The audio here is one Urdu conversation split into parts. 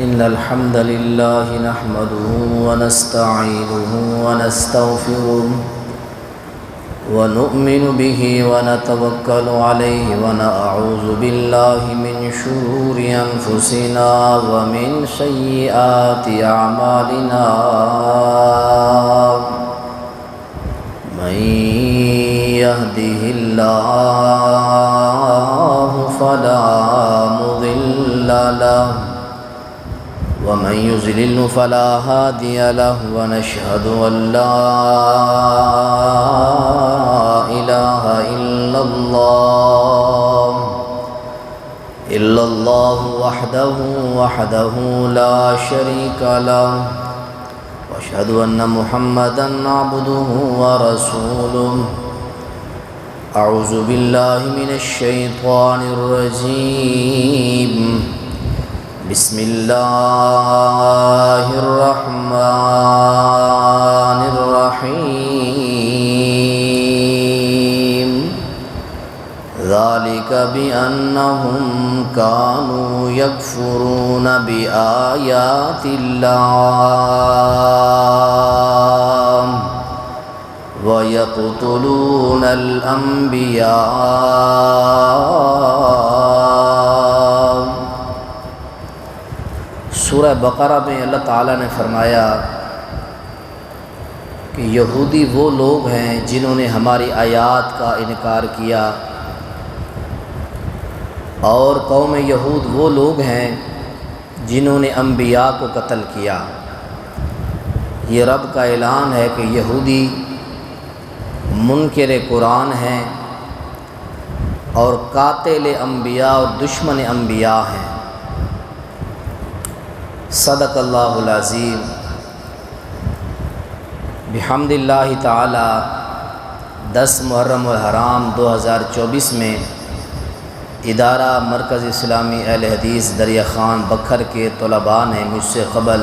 إن الحمد لله نحمده ونستعينه ونستغفره ونؤمن به ونتوكل عليه ونعوذ بالله من شرور أنفسنا ومن سيئات أعمالنا من يهده الله فلا مضل له ومن يضلل فلا هادي له ونشهد أن لا إله إلا الله وحده لا شريك له وأشهد أن محمدًا عبده ورسوله أعوذ بالله من الشيطان الرجيم بسم الله الرحمن الرحيم ذلك بأنهم كانوا يكفرون بآيات الله ويقتلون الأنبياء۔ سورہ بقرہ میں اللہ تعالیٰ نے فرمایا کہ یہودی وہ لوگ ہیں جنہوں نے ہماری آیات کا انکار کیا، اور قوم یہود وہ لوگ ہیں جنہوں نے انبیاء کو قتل کیا۔ یہ رب کا اعلان ہے کہ یہودی منکر قرآن ہیں اور قاتل انبیاء اور دشمن انبیاء ہیں۔ صدق اللہ العظیم۔ بحمد اللہ تعالی 10 محرم الحرام 2024 میں ادارہ مرکز اسلامی اہل حدیث دریا خان بکھر کے طلباء نے مجھ سے قبل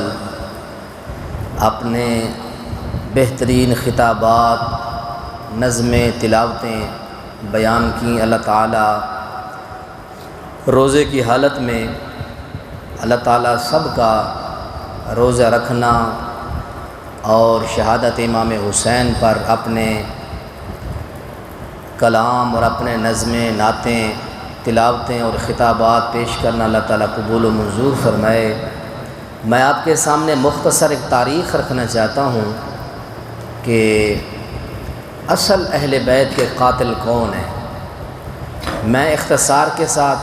اپنے بہترین خطابات، نظمیں، تلاوتیں بیان کیں۔ اللہ تعالیٰ روزے کی حالت میں اللہ تعالیٰ سب کا روزہ رکھنا اور شہادت امام حسین پر اپنے کلام اور اپنے نظمیں، نعتیں، تلاوتیں اور خطابات پیش کرنا اللہ تعالیٰ قبول و منظور فرمائے۔ میں آپ کے سامنے مختصر ایک تاریخ رکھنا چاہتا ہوں کہ اصل اہل بیت کے قاتل کون ہیں۔ میں اختصار کے ساتھ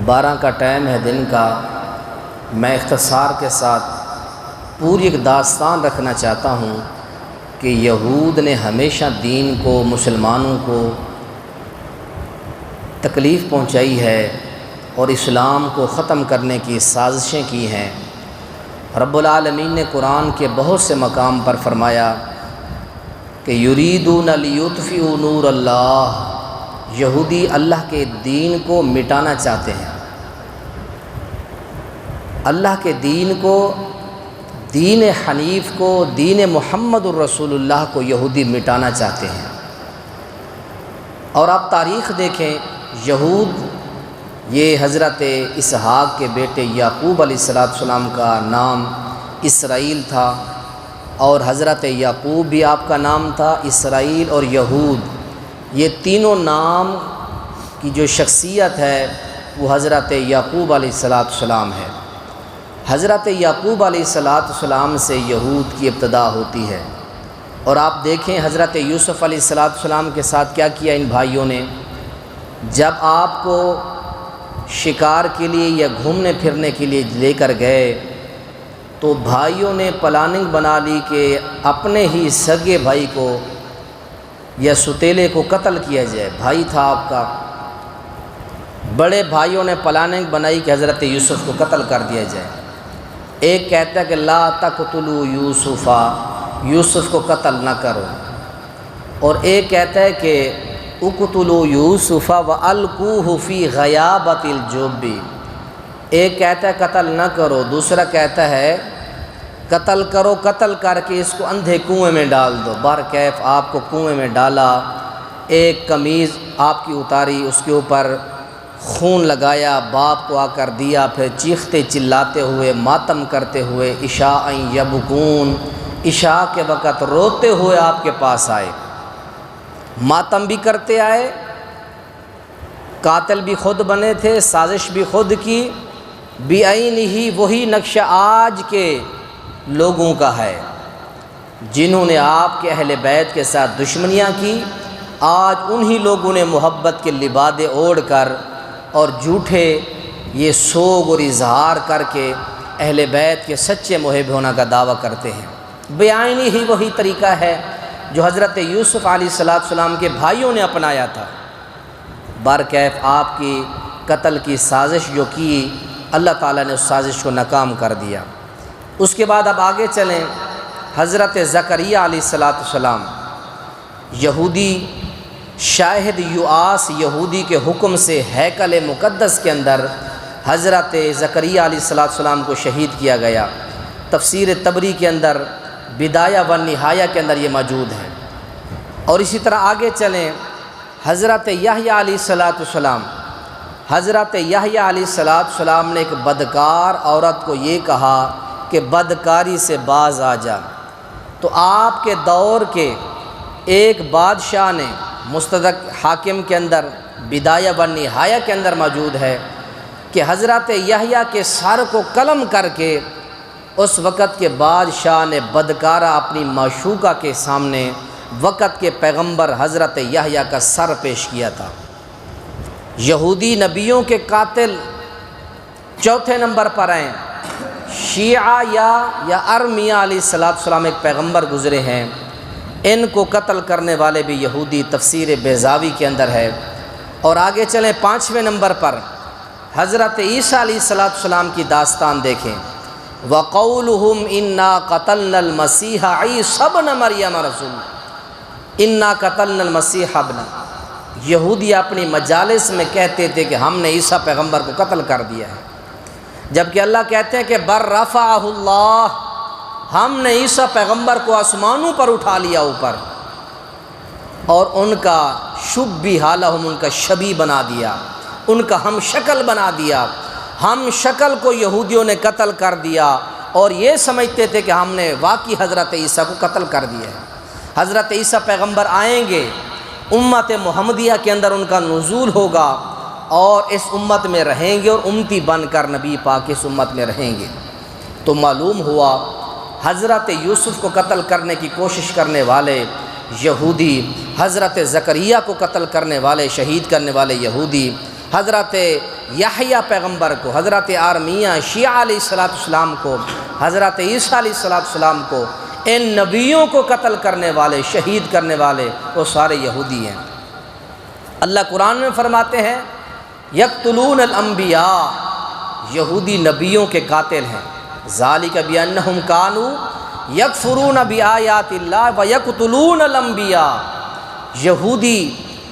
12 کا ٹائم ہے دن کا، میں اختصار کے ساتھ پوری ایک داستان رکھنا چاہتا ہوں کہ یہود نے ہمیشہ دین کو، مسلمانوں کو تکلیف پہنچائی ہے اور اسلام کو ختم کرنے کی سازشیں کی ہیں۔ رب العالمین نے قرآن کے بہت سے مقام پر فرمایا کہ یریدون لیطفئوا نور اللہ، یہودی اللہ کے دین کو مٹانا چاہتے ہیں۔ اللہ کے دین کو، دین حنیف کو، دین محمد الرسول اللہ کو یہودی مٹانا چاہتے ہیں۔ اور آپ تاریخ دیکھیں، یہود یہ حضرت اسحاق کے بیٹے یعقوب علیہ السلام کا نام اسرائیل تھا، اور حضرت یعقوب بھی آپ کا نام تھا، اسرائیل اور یہود، یہ تینوں نام کی جو شخصیت ہے وہ حضرت یعقوب علیہ السلام ہے۔ حضرت یعقوب علیہ السلام سے یہود کی ابتدا ہوتی ہے۔ اور آپ دیکھیں حضرت یوسف علیہ السلام کے ساتھ کیا کیا ان بھائیوں نے۔ جب آپ کو شکار کے لیے یا گھومنے پھرنے کے لیے لے کر گئے تو بھائیوں نے پلاننگ بنا لی کہ اپنے ہی سگے بھائی کو یا ستیلے کو قتل کیا جائے۔ بھائی تھا آپ کا، بڑے بھائیوں نے پلاننگ بنائی کہ حضرت یوسف کو قتل کر دیا جائے۔ ایک کہتا ہے کہ لا تقتلوا یوسف، یوسف کو قتل نہ کرو، اور ایک کہتا ہے کہ اقتلوا یوسف والقوہ فی غیابۃ الجب، ایک کہتا ہے قتل نہ کرو، دوسرا کہتا ہے قتل کرو، قتل کر کے اس کو اندھے کنویں میں ڈال دو۔ برکیف آپ کو کنویں میں ڈالا، ایک قمیض آپ کی اتاری، اس کے اوپر خون لگایا، باپ کو آ کر دیا، پھر چیختے چلاتے ہوئے ماتم کرتے ہوئے عشاء یبکون، عشاء کے وقت روتے ہوئے آپ کے پاس آئے، ماتم بھی کرتے آئے، قاتل بھی خود بنے تھے، سازش بھی خود کی، بعینہ وہی نقشہ آج کے لوگوں کا ہے جنہوں نے آپ کے اہل بیت کے ساتھ دشمنیاں کی، آج انہی لوگوں نے محبت کے لبادے اوڑھ کر اور جھوٹے یہ سوگ اور اظہار کر کے اہل بیت کے سچے محب ہونا کا دعویٰ کرتے ہیں۔ بعینہ ہی وہی طریقہ ہے جو حضرت یوسف علیہ السلام کے بھائیوں نے اپنایا تھا۔ برکیف آپ کی قتل کی سازش جو کی، اللہ تعالیٰ نے اس سازش کو ناکام کر دیا۔ اس کے بعد اب آگے چلیں، حضرت زکریا علیہ السلام یہودی شاہد یوآس یہودی کے حکم سے ہیکل مقدس کے اندر حضرت زکریا علیہ السلام کو شہید کیا گیا۔ تفسیر طبری کے اندر بدایہ و نہایہ کے اندر یہ موجود ہے۔ اور اسی طرح آگے چلیں، حضرت یحییٰ علیہ السلام حضرت یحییٰ علیہ السلام نے ایک بدکار عورت کو یہ کہا کہ بدکاری سے باز آ جا، تو آپ کے دور کے ایک بادشاہ نے مستدرک حاکم کے اندر بدایہ و نہایہ کے اندر موجود ہے کہ حضرت یحییٰ کے سر کو قلم کر کے اس وقت کے بادشاہ نے بدکارہ اپنی معشوقہ کے سامنے وقت کے پیغمبر حضرت یحییٰ کا سر پیش کیا تھا۔ یہودی نبیوں کے قاتل چوتھے نمبر پر ہیں، شیعہ یا ارمیہ علیہ السلام ایک پیغمبر گزرے ہیں، ان کو قتل کرنے والے بھی یہودی، تفسیر بیضاوی کے اندر ہے۔ اور آگے چلیں، پانچویں نمبر پر حضرت عیسیٰ علیہ السلام کی داستان دیکھیں، وَقَوْلُهُمْ إِنَّا قَتَلْنَا الْمَسِيحَ عِيسَى ابْنَ مَرْيَمَ رَسُولَ إِنَّا قَتَلْنَا الْمَسِيحَ ابْنَ، یہودی اپنی مجالس میں کہتے تھے کہ ہم نے عیسیٰ پیغمبر کو قتل کر دیا ہے، جبکہ اللہ کہتے ہیں کہ بر رفعہ اللہ، ہم نے عیسیٰ پیغمبر کو آسمانوں پر اٹھا لیا اوپر، اور ان کا شبی حالہم، ان کا شبیہ بنا دیا، ان کا ہم شکل بنا دیا۔ ہم شکل کو یہودیوں نے قتل کر دیا اور یہ سمجھتے تھے کہ ہم نے واقعی حضرت عیسیٰ کو قتل کر دیا ہے۔ حضرت عیسیٰ پیغمبر آئیں گے، امت محمدیہ کے اندر ان کا نزول ہوگا اور اس امت میں رہیں گے اور امتی بن کر نبی پاک اس امت میں رہیں گے۔ تو معلوم ہوا حضرت یوسف کو قتل کرنے کی کوشش کرنے والے یہودی، حضرت زکریا کو قتل کرنے والے، شہید کرنے والے یہودی، حضرت یحییٰ پیغمبر کو، حضرت ارمیہ شیعہ علیہ السلام کو، حضرت عیسیٰ علیہ السلام کو، ان نبیوں کو قتل کرنے والے، شہید کرنے والے وہ سارے یہودی ہیں۔ اللہ قرآن میں فرماتے ہیں یقتلون الانبیاء، یہودی نبیوں کے قاتل ہیں، ذالک بانہم کانوا یکفرون بآیات اللہ ویقتلون الانبیاء، یہودی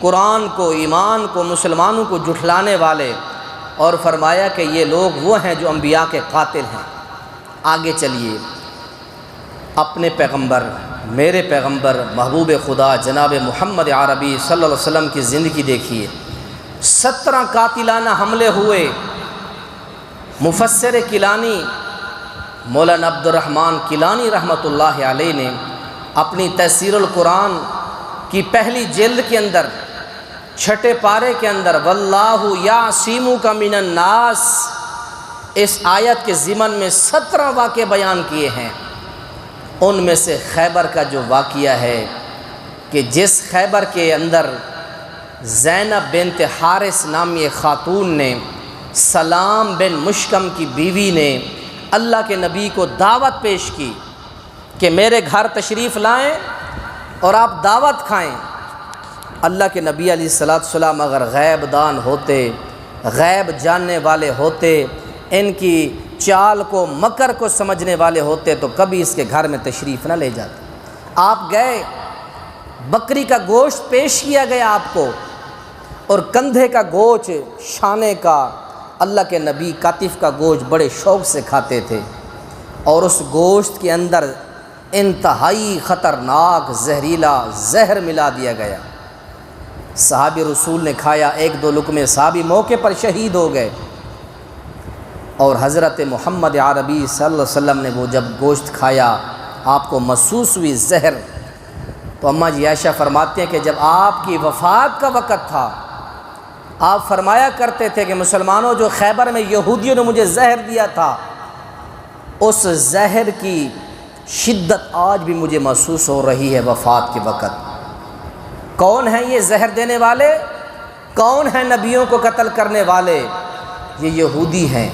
قرآن کو، ایمان کو، مسلمانوں کو جھٹلانے والے، اور فرمایا کہ یہ لوگ وہ ہیں جو انبیاء کے قاتل ہیں۔ آگے چلیے، اپنے پیغمبر، میرے پیغمبر محبوب خدا جناب محمد عربی صلی اللہ علیہ وسلم کی زندگی دیکھیے۔ 17 قاتلانہ حملے ہوئے۔ مفسر کیلانی مولانا عبد الرحمن کیلانی رحمۃ اللہ علیہ نے اپنی تفسیر القرآن کی پہلی جلد کے اندر 6 پارے کے اندر واللہ یعصمک من الناس، اس آیت کے ضمن میں 17 واقعے بیان کیے ہیں۔ ان میں سے خیبر کا جو واقعہ ہے کہ جس خیبر کے اندر زینب بنت حارث نامی خاتون نے، سلام بن مشکم کی بیوی نے اللہ کے نبی کو دعوت پیش کی کہ میرے گھر تشریف لائیں اور آپ دعوت کھائیں۔ اللہ کے نبی علیہ السلام اگر غیب دان ہوتے، غیب جاننے والے ہوتے، ان کی چال کو، مکر کو سمجھنے والے ہوتے تو کبھی اس کے گھر میں تشریف نہ لے جاتے۔ آپ گئے، بکری کا گوشت پیش کیا گیا آپ کو، اور کندھے کا گوشت، شانے کا، اللہ کے نبی کاتف کا گوشت بڑے شوق سے کھاتے تھے، اور اس گوشت کے اندر انتہائی خطرناک زہریلا زہر ملا دیا گیا۔ صحابی رسول نے کھایا، ایک دو لقمے صحابی موقع پر شہید ہو گئے، اور حضرت محمد عربی صلی اللہ علیہ وسلم نے وہ جب گوشت کھایا آپ کو محسوس ہوئی زہر، تو اماں جی عائشہ فرماتے ہیں کہ جب آپ کی وفات کا وقت تھا آپ فرمایا کرتے تھے کہ مسلمانوں، جو خیبر میں یہودیوں نے مجھے زہر دیا تھا اس زہر کی شدت آج بھی مجھے محسوس ہو رہی ہے وفات کے وقت۔ کون ہیں یہ زہر دینے والے؟ کون ہیں نبیوں کو قتل کرنے والے؟ یہ یہودی ہیں،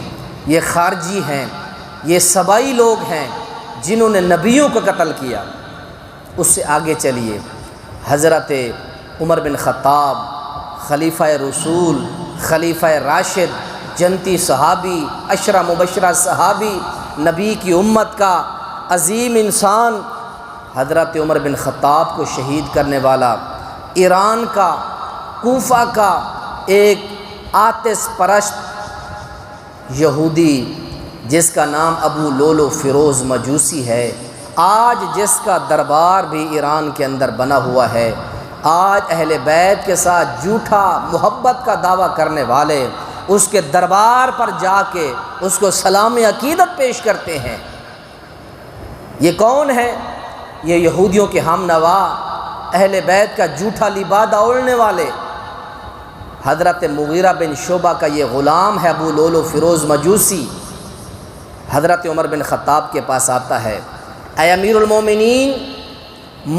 یہ خارجی ہیں، یہ سبائی لوگ ہیں جنہوں نے نبیوں کو قتل کیا۔ اس سے آگے چلیے، حضرت عمر بن خطاب، خلیفہ رسول، خلیفہ راشد، جنتی صحابی، عشرہ مبشرہ صحابی، نبی کی امت کا عظیم انسان، حضرت عمر بن خطاب کو شہید کرنے والا ایران کا، کوفہ کا ایک آتش پرست یہودی جس کا نام ابو لولو فیروز مجوسی ہے، آج جس کا دربار بھی ایران کے اندر بنا ہوا ہے، آج اہل بیت کے ساتھ جھوٹا محبت کا دعویٰ کرنے والے اس کے دربار پر جا کے اس کو سلام عقیدت پیش کرتے ہیں۔ یہ کون ہے؟ یہ یہودیوں کے ہم نوا، اہل بیت کا جھوٹا لبادہ اوڑھنے والے۔ حضرت مغیرہ بن شعبہ کا یہ غلام ہے ابو لولو فیروز مجوسی، حضرت عمر بن خطاب کے پاس آتا ہے، اے امیر المومنین،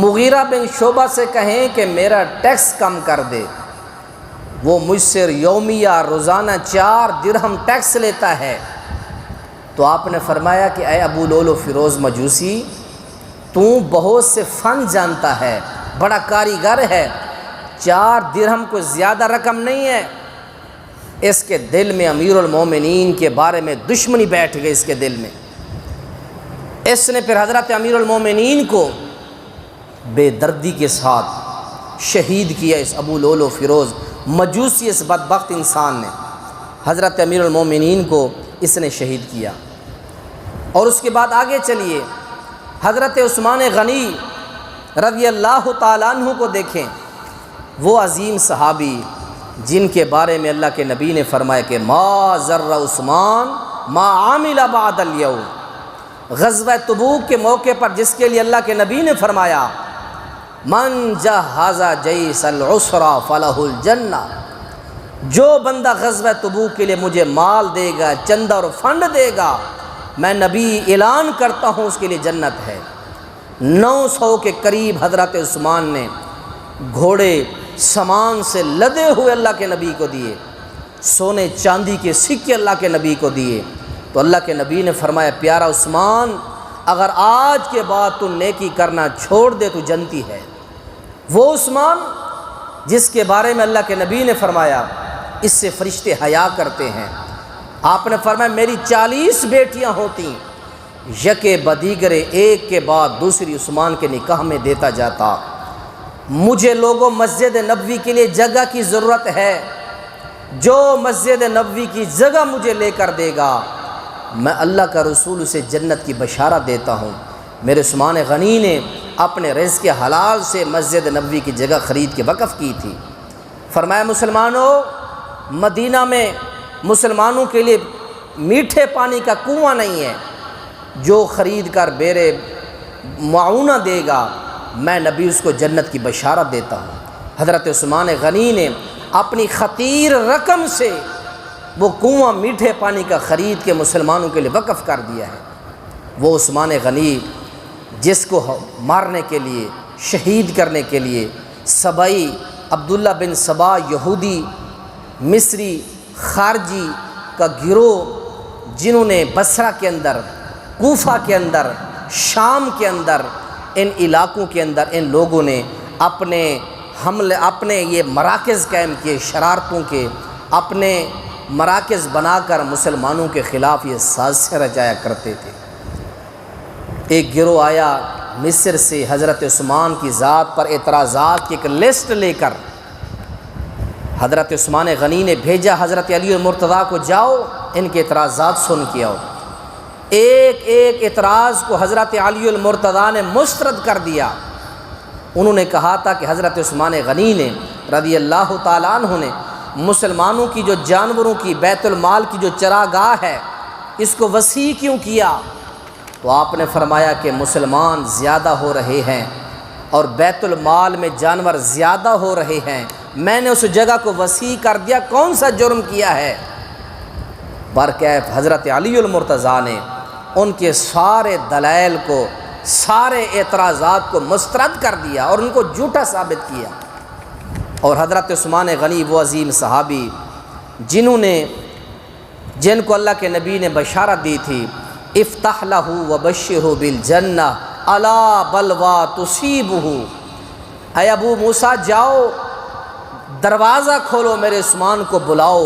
مغیرہ بن شعبہ سے کہیں کہ میرا ٹیکس کم کر دے، وہ مجھ سے یومیہ روزانہ 4 درہم ٹیکس لیتا ہے۔ تو آپ نے فرمایا کہ اے ابو لولو فیروز مجوسی، تو بہت سے فن جانتا ہے، بڑا کاریگر ہے، 4 درہم کوئی زیادہ رقم نہیں ہے۔ اس کے دل میں امیر المومنین کے بارے میں دشمنی بیٹھ گئی اس کے دل میں۔ اس نے پھر حضرت امیر المومنین کو بے دردی کے ساتھ شہید کیا، اس ابو لولو فیروز مجوسی، اس بدبخت انسان نے حضرت امیر المومنین کو اس نے شہید کیا۔ اور اس کے بعد آگے چلیے، حضرت عثمان غنی رضی اللہ تعالیٰ عنہ کو دیکھیں، وہ عظیم صحابی جن کے بارے میں اللہ کے نبی نے فرمایا کہ ما ضر عثمان ما عمل بعد اليوم، غزوہ تبوک کے موقع پر جس کے لیے اللہ کے نبی نے فرمایا من جہز جیش العسرى فلہ الجنہ، جو بندہ غزوہ تبوک کے لیے مجھے مال دے گا، چندہ اور فنڈ دے گا، میں نبی اعلان کرتا ہوں اس کے لیے جنت ہے۔ 900 کے قریب حضرت عثمان نے گھوڑے سامان سے لدے ہوئے اللہ کے نبی کو دیے، سونے چاندی کے سکے اللہ کے نبی کو دیے۔ تو اللہ کے نبی نے فرمایا پیارا عثمان، اگر آج کے بعد تو نیکی کرنا چھوڑ دے تو جنتی ہے۔ وہ عثمان جس کے بارے میں اللہ کے نبی نے فرمایا اس سے فرشتے حیا کرتے ہیں۔ آپ نے فرمایا میری 40 بیٹیاں ہوتی، یکے بدیگرے ایک کے بعد دوسری عثمان کے نکاح میں دیتا جاتا۔ مجھے لوگوں مسجد نبوی کے لیے جگہ کی ضرورت ہے، جو مسجد نبوی کی جگہ مجھے لے کر دے گا میں اللہ کا رسول اسے جنت کی بشارت دیتا ہوں۔ میرے عثمان غنی نے اپنے رزق حلال سے مسجد نبوی کی جگہ خرید کے وقف کی تھی۔ فرمایا مسلمانوں، مدینہ میں مسلمانوں کے لیے میٹھے پانی کا کنواں نہیں ہے، جو خرید کر بیرے معاونہ دے گا میں نبی اس کو جنت کی بشارت دیتا ہوں۔ حضرت عثمان غنی نے اپنی خطیر رقم سے وہ کنواں میٹھے پانی کا خرید کے مسلمانوں کے لیے وقف کر دیا ہے۔ وہ عثمان غنی جس کو مارنے کے لیے، شہید کرنے کے لیے سبائی عبداللہ بن سبا یہودی مصری خارجی کا گروہ، جنہوں نے بصرہ کے اندر، کوفہ کے اندر، شام کے اندر، ان علاقوں کے اندر ان لوگوں نے اپنے حملے، اپنے یہ مراکز قائم کیے، شرارتوں کے اپنے مراکز بنا کر مسلمانوں کے خلاف یہ سازشیں رچایا کرتے تھے۔ ایک گروہ آیا مصر سے حضرت عثمان کی ذات پر اعتراضات کی ایک لسٹ لے کر، حضرت عثمان غنی نے بھیجا حضرت علی المرتضیٰ کو، جاؤ ان کے اعتراضات سن کے آؤ۔ ایک ایک اعتراض کو حضرت علی المرتضیٰ نے مسترد کر دیا۔ انہوں نے کہا تھا کہ حضرت عثمان غنی نے رضی اللہ تعالیٰ عنہ نے مسلمانوں کی جو جانوروں کی بیت المال کی جو چراگاہ ہے اس کو وسیع کیوں کیا؟ تو آپ نے فرمایا کہ مسلمان زیادہ ہو رہے ہیں اور بیت المال میں جانور زیادہ ہو رہے ہیں، میں نے اس جگہ کو وسیع کر دیا، کون سا جرم کیا ہے؟ برکیف حضرت علی المرتضیٰ نے ان کے سارے دلائل کو، سارے اعتراضات کو مسترد کر دیا اور ان کو جھوٹا ثابت کیا۔ اور حضرت عثمان غنی وہ عظیم صحابی جن کو اللہ کے نبی نے بشارت دی تھی، افتح لہ وبشرہ بالجنہ الا بلوا تصیبہ، اے ابو موسیٰ جاؤ دروازہ کھولو، میرے عثمان کو بلاؤ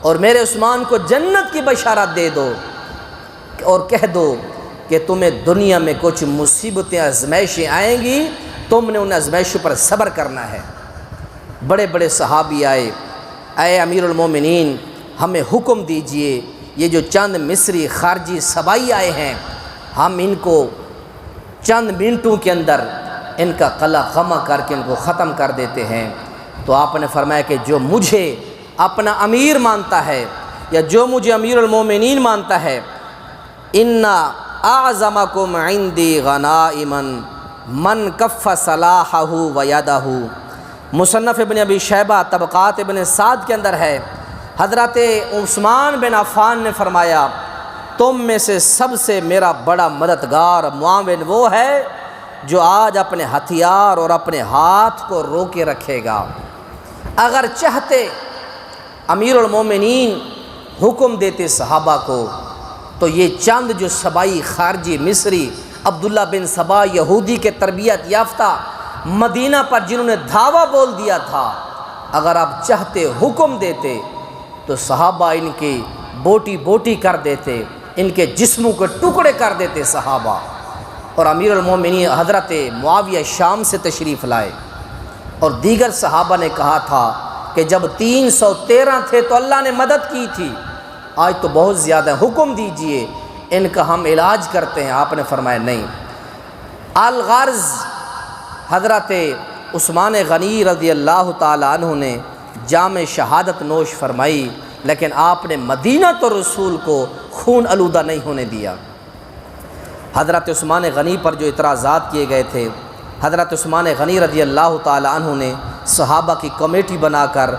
اور میرے عثمان کو جنت کی بشارت دے دو اور کہہ دو کہ تمہیں دنیا میں کچھ مصیبتیں آزمائشیں آئیں گی، تم نے ان آزمائشوں پر صبر کرنا ہے۔ بڑے بڑے صحابی آئے، اے امیر المومنین ہمیں حکم دیجئے، یہ جو چند مصری خارجی صبائی آئے ہیں ہم ان کو چند منٹوں کے اندر ان کا قلع خمہ کر کے ان کو ختم کر دیتے ہیں۔ تو آپ نے فرمایا کہ جو مجھے اپنا امیر مانتا ہے یا جو مجھے امیر المومنین مانتا ہے، ان اعظمکم عندی غنائما من کف سلاحہ ویدہ، مصنف ابن ابی شیبہ طبقات ابن سعد کے اندر ہے، حضرت عثمان بن عفان نے فرمایا تم میں سے سب سے میرا بڑا مددگار معاون وہ ہے جو آج اپنے ہتھیار اور اپنے ہاتھ کو روکے رکھے گا۔ اگر چاہتے امیر المومنین حکم دیتے صحابہ کو تو یہ چند جو صبائی خارجی مصری عبداللہ بن سبا یہودی کے تربیت یافتہ مدینہ پر جنہوں نے دھاوا بول دیا تھا، اگر آپ چاہتے حکم دیتے تو صحابہ ان کی بوٹی بوٹی کر دیتے، ان کے جسموں کو ٹکڑے کر دیتے صحابہ۔ اور امیر المومنین حضرت معاویہ شام سے تشریف لائے اور دیگر صحابہ نے کہا تھا کہ جب 313 تھے تو اللہ نے مدد کی تھی، آج تو بہت زیادہ، حکم دیجئے ان کا ہم علاج کرتے ہیں۔ آپ نے فرمایا نہیں۔ الغرض حضرت عثمان غنی رضی اللہ تعالیٰ عنہ نے جام شہادت نوش فرمائی، لیکن آپ نے مدینہ تو رسول کو خون آلودہ نہیں ہونے دیا۔ حضرت عثمان غنی پر جو اعتراضات کیے گئے تھے، حضرت عثمان غنی رضی اللہ تعالیٰ عنہ نے صحابہ کی کمیٹی بنا کر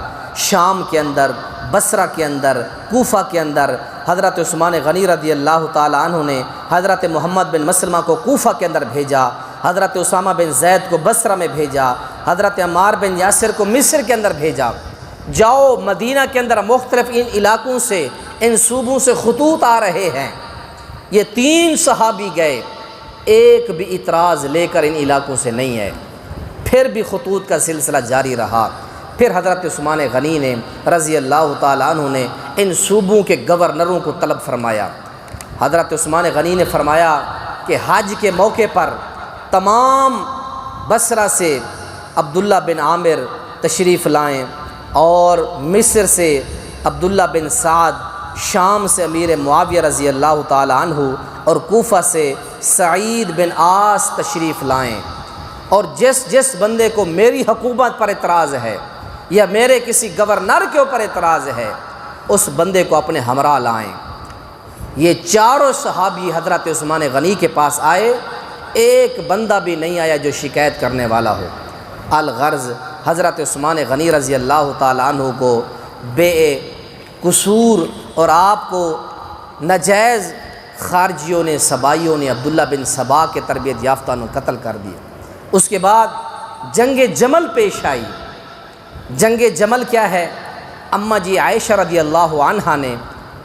شام کے اندر، بصرہ کے اندر، کوفہ کے اندر حضرت عثمان غنی رضی اللہ تعالیٰ عنہ نے حضرت محمد بن مسلمہ کو کوفہ کے اندر بھیجا، حضرت اسامہ بن زید کو بصرہ میں بھیجا، حضرت عمار بن یاسر کو مصر کے اندر بھیجا۔ جاؤ مدینہ کے اندر مختلف ان علاقوں سے، ان صوبوں سے خطوط آ رہے ہیں۔ یہ 3 صحابی گئے، ایک بھی اعتراض لے کر ان علاقوں سے نہیں ہے، پھر بھی خطوط کا سلسلہ جاری رہا۔ پھر حضرت عثمان غنی نے رضی اللہ تعالیٰ عنہ نے ان صوبوں کے گورنروں کو طلب فرمایا۔ حضرت عثمان غنی نے فرمایا کہ حج کے موقع پر تمام بصرہ سے عبداللہ بن عامر تشریف لائیں، اور مصر سے عبداللہ بن سعد، شام سے امیر معاویہ رضی اللہ تعالیٰ عنہ، اور کوفہ سے سعید بن عاص تشریف لائیں، اور جس بندے کو میری حکومت پر اعتراض ہے یا میرے کسی گورنر کے اوپر اعتراض ہے اس بندے کو اپنے ہمراہ لائیں۔ یہ چاروں صحابی حضرت عثمان غنی کے پاس آئے، ایک بندہ بھی نہیں آیا جو شکایت کرنے والا ہو۔ الغرض حضرت عثمان غنی رضی اللہ تعالیٰ عنہ کو بے قصور اور آپ کو ناجائز خارجیوں نے، سبائیوں نے، عبداللہ بن سبا کے تربیت یافتہ نے قتل کر دیا۔ اس کے بعد جنگ جمل پیش آئی۔ جنگ جمل کیا ہے؟ اماں جی عائشہ رضی اللہ عنہا نے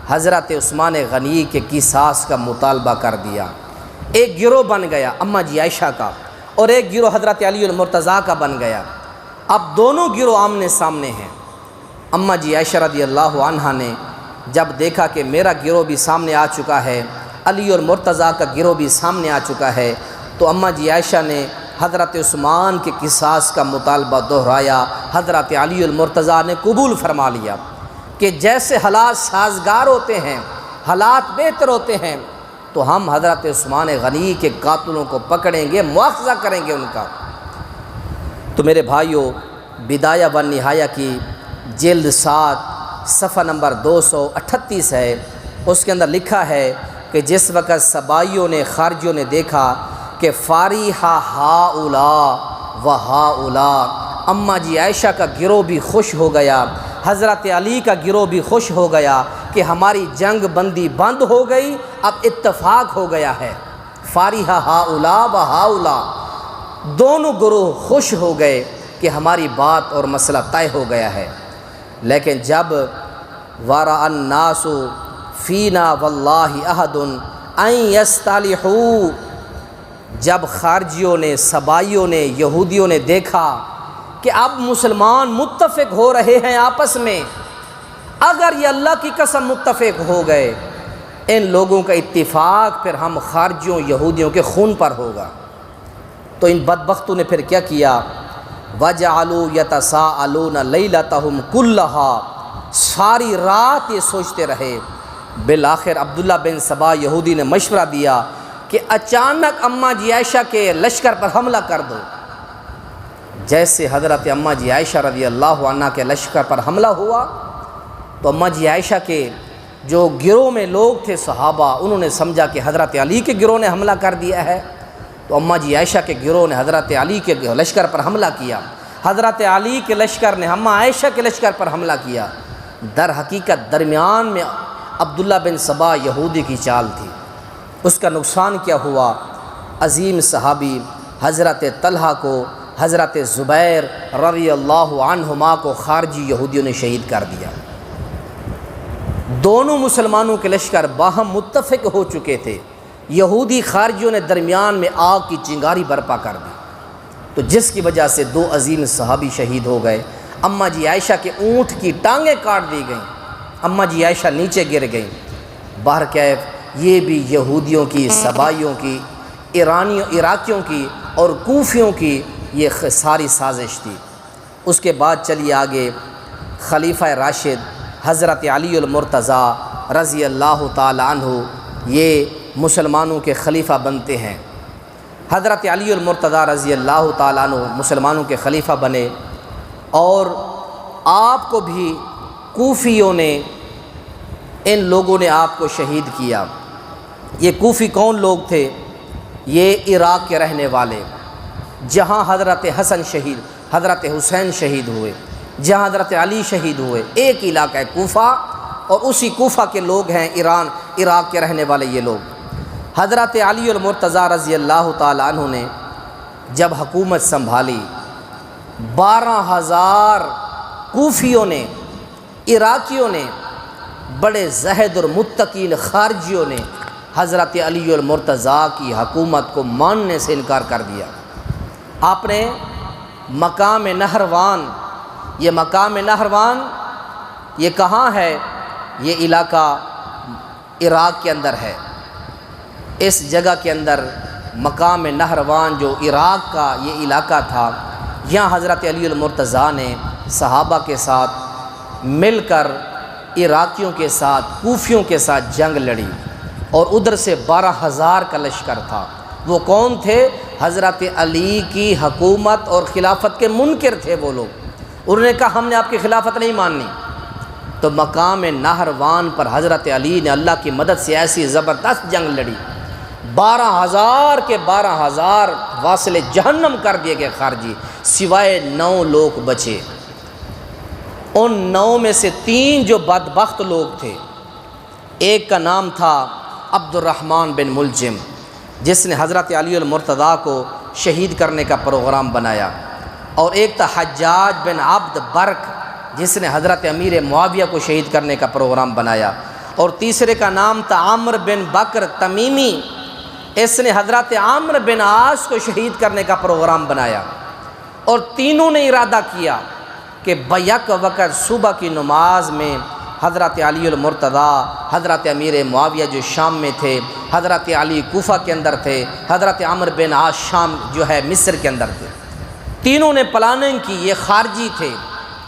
حضرت عثمان غنی کے قصاص کا مطالبہ کر دیا۔ ایک گروہ بن گیا اماں جی عائشہ کا، اور ایک گروہ حضرت علی المرتضیٰ کا بن گیا۔ اب دونوں گروہ آمنے سامنے ہیں۔ اماں جی عائشہ رضی اللہ عنہا نے جب دیکھا کہ میرا گروہ بھی سامنے آ چکا ہے، علی اور مرتضیٰ کا گروہ بھی سامنے آ چکا ہے، تو اماں جی عائشہ نے حضرت عثمان کے قصاص کا مطالبہ دہرایا۔ حضرت علی المرتضیٰ نے قبول فرما لیا کہ جیسے حالات سازگار ہوتے ہیں، حالات بہتر ہوتے ہیں، تو ہم حضرت عثمان غنی کے قاتلوں کو پکڑیں گے، مواخذہ کریں گے ان کا۔ تو میرے بھائیوں، بدایہ و نہایہ کی جلد 7 صفحہ نمبر 238 ہے، اس کے اندر لکھا ہے کہ جس وقت سبائیوں نے خارجیوں نے دیکھا کہ فاریحا ہاؤلا و ہاؤلا، اماں جی عائشہ کا گروہ بھی خوش ہو گیا، حضرت علی کا گروہ بھی خوش ہو گیا کہ ہماری جنگ بندی بند ہو گئی، اب اتفاق ہو گیا ہے۔ فاریحا ہاؤلا و ہاؤلا، دونوں گروہ خوش ہو گئے کہ ہماری بات اور مسئلہ طے ہو گیا ہے۔ لیکن جب ورأى الناس فینا واللہ احد ان یصطلحوا، جب خارجیوں نے، سبائیوں نے، یہودیوں نے دیکھا کہ اب مسلمان متفق ہو رہے ہیں آپس میں، اگر یہ اللہ کی قسم متفق ہو گئے، ان لوگوں کا اتفاق پھر ہم خارجیوں یہودیوں کے خون پر ہوگا۔ تو ان بدبختوں نے پھر کیا کیا؟ وَجَعَلُوا يَتَسَاءَلُونَ لَيْلَتَهُمْ كُلَّهَا، ساری رات یہ سوچتے رہے۔ بالآخر عبداللہ بن سبا یہودی نے مشورہ دیا کہ اچانک اماں جی عائشہ کے لشکر پر حملہ کر دو۔ جیسے حضرت اماں جی عائشہ رضی اللہ عنہ کے لشکر پر حملہ ہوا تو اماں جی عائشہ کے جو گروہ میں لوگ تھے صحابہ، انہوں نے سمجھا کہ حضرت علی کے گروہ نے حملہ کر دیا ہے، تو اماں جی عائشہ کے گروہ نے حضرت علی کے لشکر پر حملہ کیا، حضرت علی کے لشکر نے اماں عائشہ کے لشکر پر حملہ کیا۔ در حقیقت درمیان میں عبداللہ بن سبا یہودی کی چال تھی۔ اس کا نقصان کیا ہوا؟ عظیم صحابی حضرت طلحہ کو، حضرت زبیر رضی اللہ عنہما کو خارجی یہودیوں نے شہید کر دیا۔ دونوں مسلمانوں کے لشکر باہم متفق ہو چکے تھے، یہودی خارجیوں نے درمیان میں آگ کی چنگاری برپا کر دی، تو جس کی وجہ سے 2 عظیم صحابی شہید ہو گئے۔ اماں جی عائشہ کے اونٹ کی ٹانگیں کاٹ دی گئیں، اماں جی عائشہ نیچے گر گئیں۔ بہرکیف یہ بھی یہودیوں کی، سبائیوں کی، عراقیوں کی اور کوفیوں کی یہ ساری سازش تھی۔ اس کے بعد چلیے آگے، خلیفہ راشد حضرت علی المرتضیٰ رضی اللہ تعالی عنہ یہ مسلمانوں کے خلیفہ بنتے ہیں۔ حضرت علی المرتضیٰ رضی اللہ تعالی عنہ مسلمانوں کے خلیفہ بنے، اور آپ کو بھی کوفیوں نے، ان لوگوں نے آپ کو شہید کیا۔ یہ کوفی کون لوگ تھے؟ یہ عراق کے رہنے والے، جہاں حضرت حسن شہید، حضرت حسین شہید ہوئے، جہاں حضرت علی شہید ہوئے، ایک علاقہ ہے کوفہ، اور اسی کوفہ کے لوگ ہیں ایران، عراق کے رہنے والے یہ لوگ۔ حضرت علی المرتضیٰ رضی اللہ تعالی عنہ نے جب حکومت سنبھالی، 12,000 کوفیوں نے، عراقیوں نے، بڑے زہد اور متقین خارجیوں نے حضرت علی المرتضیٰ کی حکومت کو ماننے سے انکار کر دیا۔ آپ نے مقام نہروان، یہ مقام نہروان یہ کہاں ہے؟ یہ علاقہ عراق کے اندر ہے۔ اس جگہ کے اندر مقام نہروان جو عراق کا یہ علاقہ تھا، یہاں حضرت علی المرتضیٰ نے صحابہ کے ساتھ مل کر عراقیوں کے ساتھ، کوفیوں کے ساتھ جنگ لڑی، اور ادھر سے 12,000 کا لشکر تھا۔ وہ کون تھے؟ حضرت علی کی حکومت اور خلافت کے منکر تھے وہ لوگ۔ انہوں نے کہا ہم نے آپ کی خلافت نہیں ماننی۔ تو مقام نہروان پر حضرت علی نے اللہ کی مدد سے ایسی زبردست جنگ لڑی، 12,000 کے 12,000 واصل جہنم کر دیے گئے خارجی، سوائے 9 لوگ بچے۔ ان 9 میں سے 3 جو بدبخت لوگ تھے، ایک کا نام تھا عبد الرحمن بن ملجم، جس نے حضرت علی المرتضیٰ کو شہید کرنے کا پروگرام بنایا، اور ایک تھا حجاج بن عبد برق، جس نے حضرت امیر معاویہ کو شہید کرنے کا پروگرام بنایا، اور تیسرے کا نام تھا عامر بن بکر تمیمی، اس نے حضرت عامر بن عاص کو شہید کرنے کا پروگرام بنایا۔ اور تینوں نے ارادہ کیا کہ بیک وقت صبح کی نماز میں حضرت علی المرتضیٰ، حضرت امیر معاویہ جو شام میں تھے، حضرت علی کوفہ کے اندر تھے، حضرت عامر بن عاص شام جو ہے مصر کے اندر تھے، تینوں نے پلاننگ کی۔ یہ خارجی تھے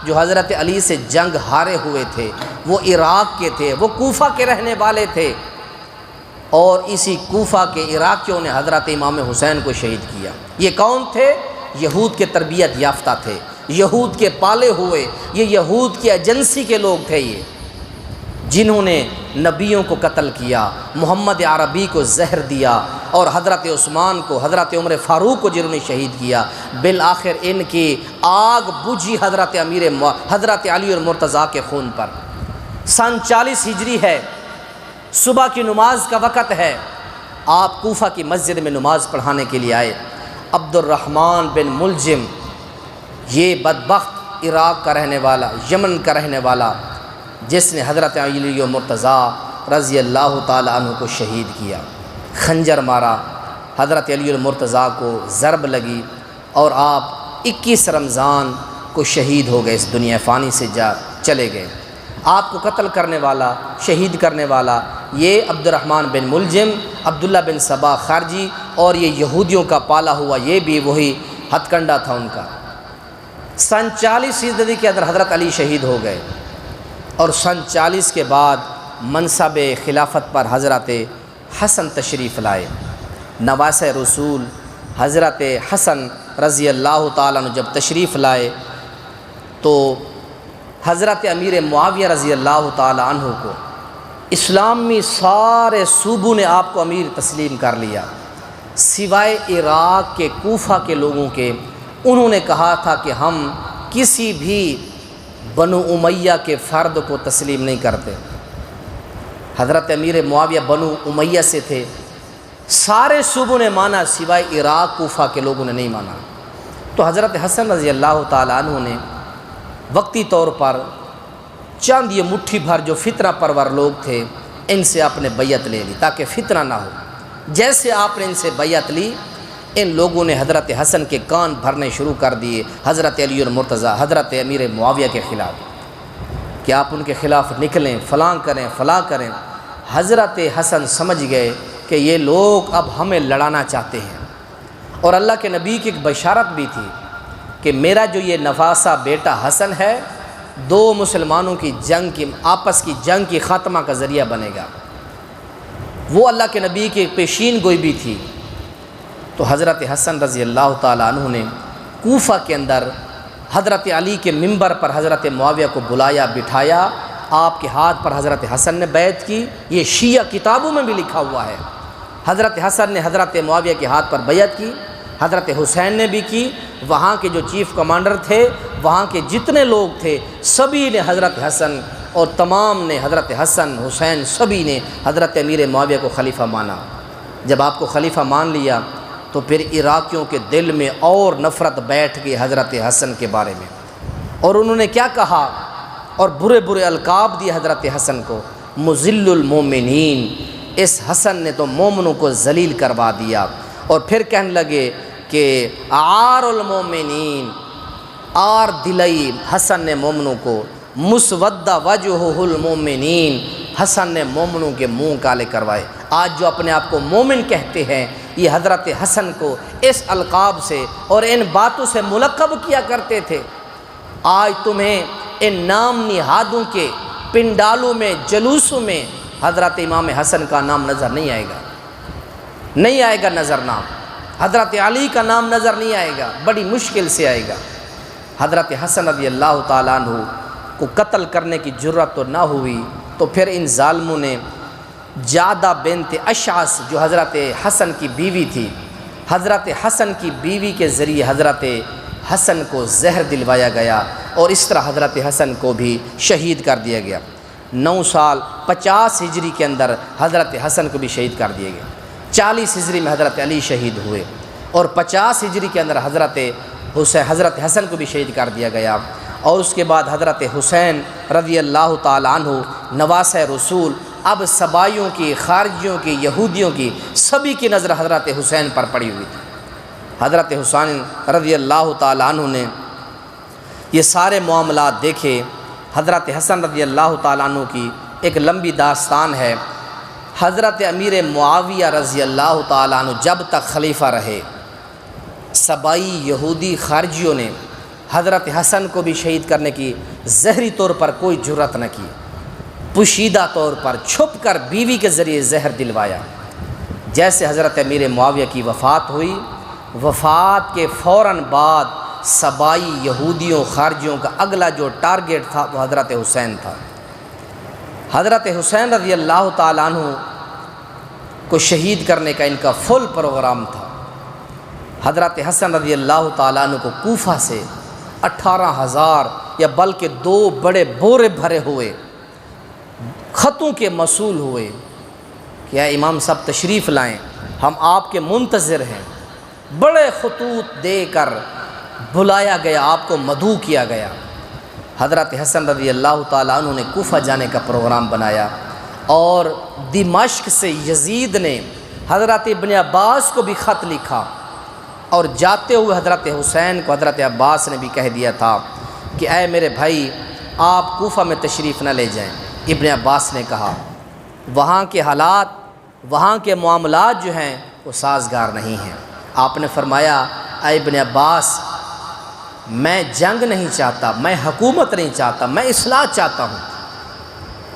جو حضرت علی سے جنگ ہارے ہوئے تھے، وہ عراق کے تھے، وہ کوفہ کے رہنے والے تھے، اور اسی کوفہ کے عراقیوں نے حضرت امام حسین کو شہید کیا۔ یہ کون تھے؟ یہود کے تربیت یافتہ تھے، یہود کے پالے ہوئے، یہ یہود کی ایجنسی کے لوگ تھے، یہ جنہوں نے نبیوں کو قتل کیا، محمد عربی کو زہر دیا، اور حضرت عثمان کو، حضرت عمر فاروق کو جنہوں نے شہید کیا، بالآخر ان کی آگ بجھی حضرت علی اور مرتضیٰ کے خون پر۔ سن 40 ہجری ہے، صبح کی نماز کا وقت ہے، آپ کوفہ کی مسجد میں نماز پڑھانے کے لیے آئے۔ عبد الرحمن بن ملجم، یہ بدبخت عراق کا رہنے والا، یمن کا رہنے والا، جس نے حضرت علی و مرتضیٰ رضی اللہ تعالی عنہ کو شہید کیا، خنجر مارا، حضرت علی و مرتضیٰ کو ضرب لگی، اور آپ 21 رمضان کو شہید ہو گئے، اس دنیا فانی سے چلے گئے۔ آپ کو قتل کرنے والا، شہید کرنے والا، یہ عبد الرحمن بن ملجم، عبداللہ بن سبا خارجی، اور یہ یہودیوں کا پالا ہوا، یہ بھی وہی ہتھ کنڈا تھا ان کا۔ سن 40 ہجری کے اندر حضرت علی شہید ہو گئے، اور سن 40 کے بعد منصب خلافت پر حضرت حسن تشریف لائے۔ نواسۂ رسول حضرت حسن رضی اللہ تعالیٰ عنہ جب تشریف لائے تو حضرت امیر معاویہ رضی اللہ تعالیٰ عنہ کو اسلامی سارے صوبوں نے آپ کو امیر تسلیم کر لیا، سوائے عراق کے کوفہ کے لوگوں کے۔ انہوں نے کہا تھا کہ ہم کسی بھی بنو امیہ کے فرد کو تسلیم نہیں کرتے۔ حضرت امیر معاویہ بنو امیہ سے تھے، سارے صوبوں نے مانا، سوائے عراق کوفہ کے لوگوں نے نہیں مانا۔ تو حضرت حسن رضی اللہ تعالیٰ عنہ نے وقتی طور پر چند یہ مٹھی بھر جو فتنہ پرور لوگ تھے، ان سے آپ نے بیعت لے لی تاکہ فتنہ نہ ہو۔ جیسے آپ نے ان سے بیعت لی، ان لوگوں نے حضرت حسن کے کان بھرنے شروع کر دیے حضرت علی اور مرتضیٰ، حضرت امیر معاویہ کے خلاف، کہ آپ ان کے خلاف نکلیں، فلاں کریں۔ حضرت حسن سمجھ گئے کہ یہ لوگ اب ہمیں لڑانا چاہتے ہیں، اور اللہ کے نبی کی ایک بشارت بھی تھی کہ میرا جو یہ نواسہ بیٹا حسن ہے، دو مسلمانوں کی آپس کی جنگ کی خاتمہ کا ذریعہ بنے گا۔ وہ اللہ کے نبی کی پیشین گوئی بھی تھی۔ تو حضرت حسن رضی اللہ تعالیٰ عنہ نے کوفہ کے اندر حضرت علی کے منبر پر حضرت معاویہ کو بلایا، بٹھایا، آپ کے ہاتھ پر حضرت حسن نے بیعت کی۔ یہ شیعہ کتابوں میں بھی لکھا ہوا ہے، حضرت حسن نے حضرت معاویہ کے ہاتھ پر بیعت کی، حضرت حسین نے بھی کی۔ وہاں کے جو چیف کمانڈر تھے، وہاں کے جتنے لوگ تھے، سبھی نے حضرت حسن، اور تمام نے حضرت حسن، حسین، سبھی نے حضرت امیر معاویہ کو خلیفہ مانا۔ جب آپ کو خلیفہ مان لیا تو پھر عراقیوں کے دل میں اور نفرت بیٹھ گئی حضرت حسن کے بارے میں، اور انہوں نے کیا کہا، اور برے برے القاب دیے حضرت حسن کو، مذل المومنین۔ اس حسن نے تو مومنوں کو ذلیل کروا دیا، اور پھر کہنے لگے کہ عار المومنین، آر دلئی حسن نے مومنوں کو، مسودہ وجہہ المومنین، حسن نے مومنوں کے منہ کالے کروائے۔ آج جو اپنے آپ کو مومن کہتے ہیں، یہ حضرت حسن کو اس القاب سے اور ان باتوں سے ملقب کیا کرتے تھے۔ آج تمہیں ان نام نہادوں کے پنڈالوں میں، جلوسوں میں حضرت امام حسن کا نام نظر نہیں آئے گا نظر نام، حضرت علی کا نام نظر نہیں آئے گا، بڑی مشکل سے آئے گا۔ حضرت حسن رضی اللہ تعالیٰ عنہ کو قتل کرنے کی جرأت تو نہ ہوئی، تو پھر ان ظالموں نے جعدہ بنت اشعث جو حضرت حسن کی بیوی تھی، حضرت حسن کی بیوی کے ذریعے حضرت حسن کو زہر دلوایا گیا، اور اس طرح حضرت حسن کو بھی شہید کر دیا گیا۔ 9 سال 50 ہجری کے اندر حضرت حسن کو بھی شہید کر دیا گیا۔ 40 ہجری میں حضرت علی شہید ہوئے، اور 50 ہجری کے اندر حضرت حسن کو بھی شہید کر دیا گیا۔ اور اس کے بعد حضرت حسین رضی اللہ تعالیٰ عنہ، نواسۂ رسول، اب سبائیوں کی، خارجیوں کی، یہودیوں کی، سبھی کی نظر حضرت حسین پر پڑی ہوئی تھی۔ حضرت حسین رضی اللہ تعالیٰ عنہ نے یہ سارے معاملات دیکھے۔ حضرت حسن رضی اللہ تعالیٰ عنہ کی ایک لمبی داستان ہے۔ حضرت امیر معاویہ رضی اللہ تعالیٰ عنہ جب تک خلیفہ رہے، سبائی یہودی خارجیوں نے حضرت حسن کو بھی شہید کرنے کی ظاہری طور پر کوئی جرأت نہ کی، پوشیدہ طور پر چھپ کر بیوی کے ذریعے زہر دلوایا۔ جیسے حضرت امیر معاویہ کی وفات ہوئی، وفات کے فوراً بعد سبائی یہودیوں خارجیوں کا اگلا جو ٹارگیٹ تھا وہ حضرت حسین تھا۔ حضرت حسین رضی اللہ تعالیٰ عنہ کو شہید کرنے کا ان کا فل پروگرام تھا۔ حضرت حسن رضی اللہ تعالیٰ عنہ کو کوفہ سے 18,000 یا بلکہ 2 بڑے بورے بھرے ہوئے خطوں کے موصول ہوئے کہ اے امام صاحب تشریف لائیں، ہم آپ کے منتظر ہیں۔ بڑے خطوط دے کر بلایا گیا، آپ کو مدعو کیا گیا۔ حضرت حسن رضی اللہ تعالیٰ عنہ نے کوفہ جانے کا پروگرام بنایا، اور دمشق سے یزید نے حضرت ابن عباس کو بھی خط لکھا، اور جاتے ہوئے حضرت حسین کو حضرت عباس نے بھی کہہ دیا تھا کہ اے میرے بھائی آپ کوفہ میں تشریف نہ لے جائیں۔ ابن عباس نے کہا وہاں کے حالات، وہاں کے معاملات جو ہیں وہ سازگار نہیں ہیں۔ آپ نے فرمایا اے ابن عباس میں جنگ نہیں چاہتا، میں حکومت نہیں چاہتا، میں اصلاح چاہتا ہوں۔